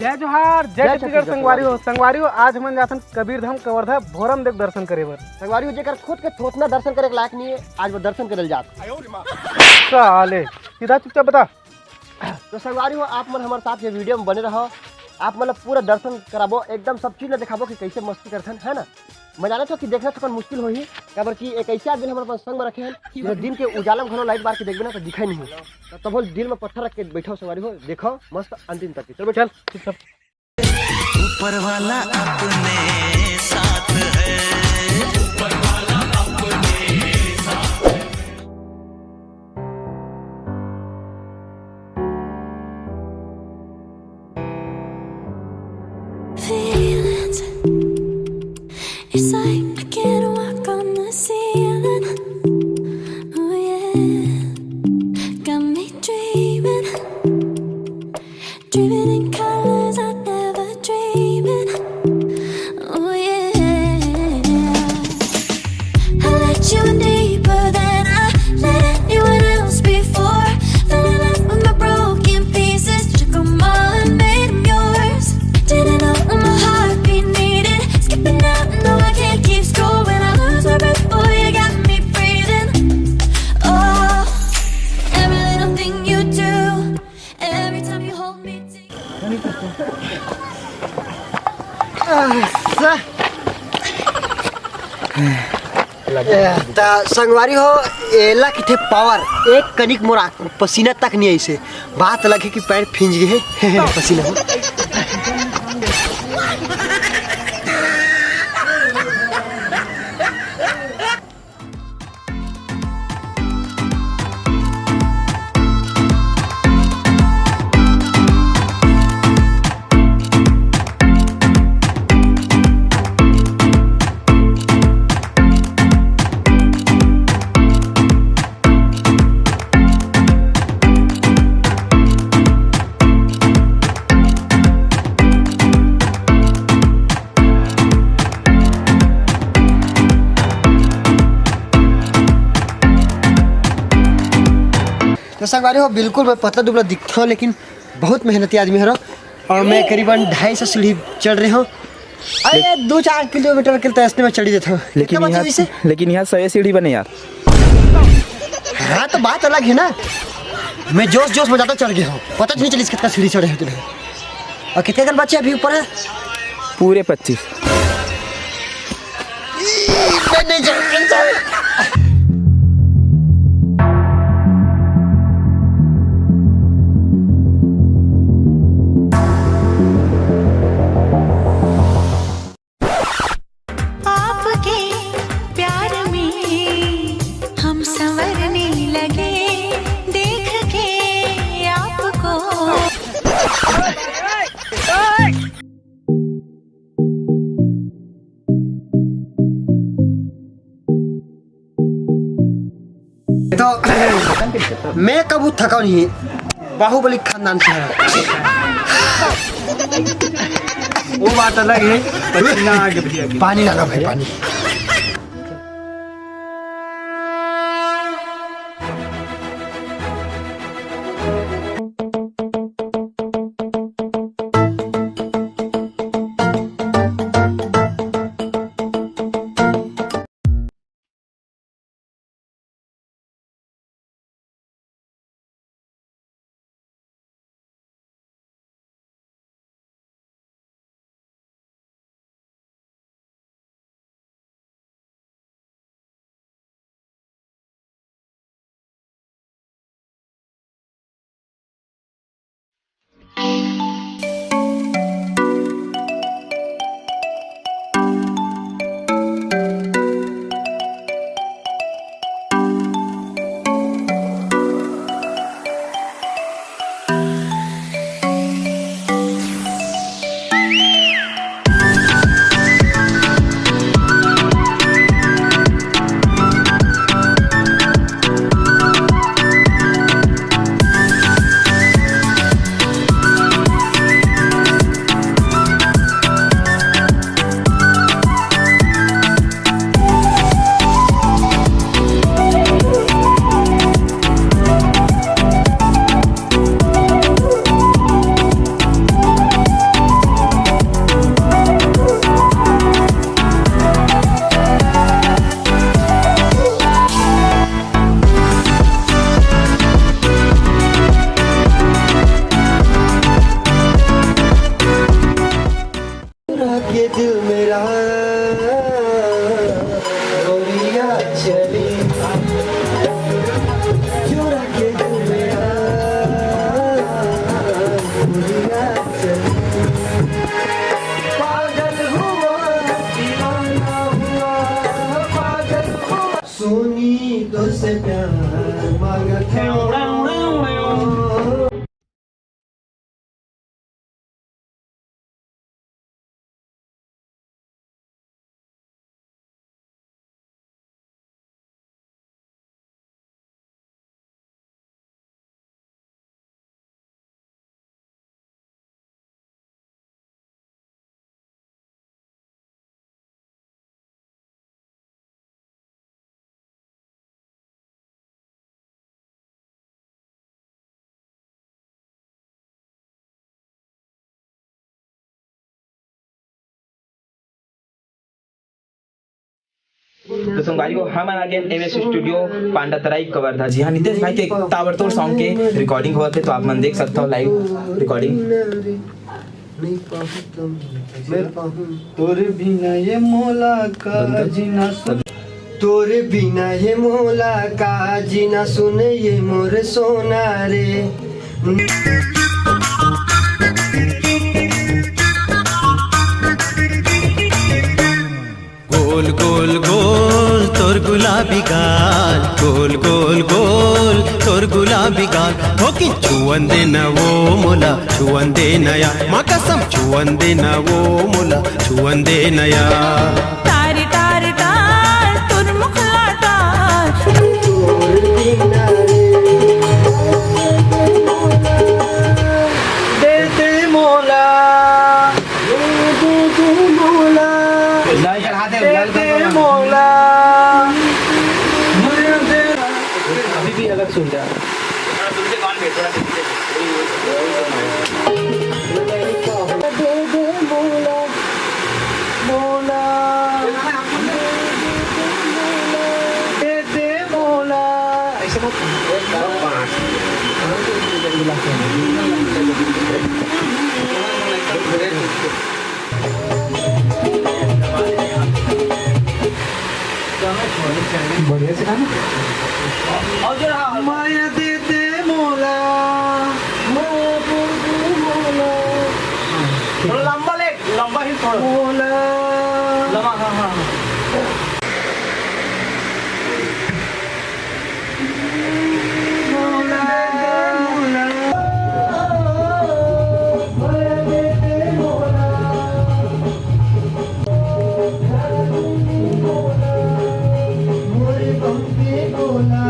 जय जोहार जय छत्तीसगढ़ संगवारी हो आज हम जाथन कबीर धाम कवर्धा भोरम देख दर्शन करे बर। संगवारी हो जेकर खुद के थोतना दर्शन करे के लायक नहीं है, आज वो दर्शन करल जात साले सीधा चुपचाप बता। तो संगवारी हो आप मन हमारे साथ ये वीडियो में बने रहो, आप मतलब पूरा दर्शन कराबो, एकदम सब चीज दिखाबो कि कैसे मस्ती करथन, है ना। मैं जाना था कि देखना थोड़ा मुश्किल होही, काबर कि एक ऐसे आदमी हमारे पास संग में रखे हैं जो दिन के उजाला में घनो लाइट बार के देखबे ना तो दिखाई नहीं हो, तब वो दिल में पत्थर रख के बैठो संगवारी हो, देखो मस्त अंतिम तक। चलो चल चुपचाप। ऊपर वाला अपने साथ है, ऊपर वाला अपने साथ है। Feelings, it's like I can't walk on the ceiling. Oh yeah, got me dreaming, dreaming in colors I never dreamed in. Oh yeah, I let you in deeper than I let anyone else before. Fell in love with my broken pieces, took them all and made them yours. Didn't know what my heartbeat needed, skipping out, no I can't keep score. When I lose my breath, boy you got me breathing. Oh, every little thing you do, every time you hold me संगवारी हो एला किथे power एक कनिक मोरा पसीना तक नहीं ऐसे बात लगे कि पैर फिंज गए पसीना हो। तो संगवारी हो बिल्कुल मैं पतला दुबला दिखता हूँ, लेकिन बहुत मेहनती आदमी है और मैं करीबन 250 सीढ़ी चढ़ रही हूँ। अरे 2-4 किलोमीटर के तैसने में चढ़ी देता हूँ। लेकिन यहाँ 100 सीढ़ी बने यार। हाँ तो बात अलग है ना, मैं जोश जोश में ज़्यादा चढ़ गया हूँ, पता नहीं चली कितना सीढ़ी चढ़े होते हैं। और कितने गन बच्चे अभी ऊपर है? पूरे 25। तो मैं कभी थका नहीं, बाहुबली खानदान से है। वो बात अलग है। पानी डालो भाई, पानी। तो संगवारी को हम आ गए एमएस स्टूडियो पांडातराई कवर्धा। जी हाँ नितेश भाई के एक ताबड़तोड़ सॉन्ग के रिकॉर्डिंग हुआ थे, तो आप मन देख सकते हो लाइव रिकॉर्डिंग। तोरे बिना ये मोला का जीना सुन, तोरे बिना ये मोला का जीना सुन ये मोर सोना रे। गोल गोल गोल तोर गुलाबी गाल, गोल गोल गोल तोर गुलाबी गाल, होकी छुवंदे न वो मोला छुवंदे नया, माँ कसम छुवंदे न वो मोला छुवंदे नया। तारी तार तार तुर मुखला तार, तोरे बिना दे दे मोला, दे दे मोला, दे दे मोला, अभी भी अलग सुन रहा दे दे मोला, मोला, दे दे मोला। ऐसे मत बढ़िया से गाना। माया दे दे मोला, माया दे दे मोला, थोड़ा लंबा ले, लंबा ही थोड़ा मोला, लंबा। हाँ हाँ मोला, मोला, माया दे दे मोला, मोरे बम्बे मोला।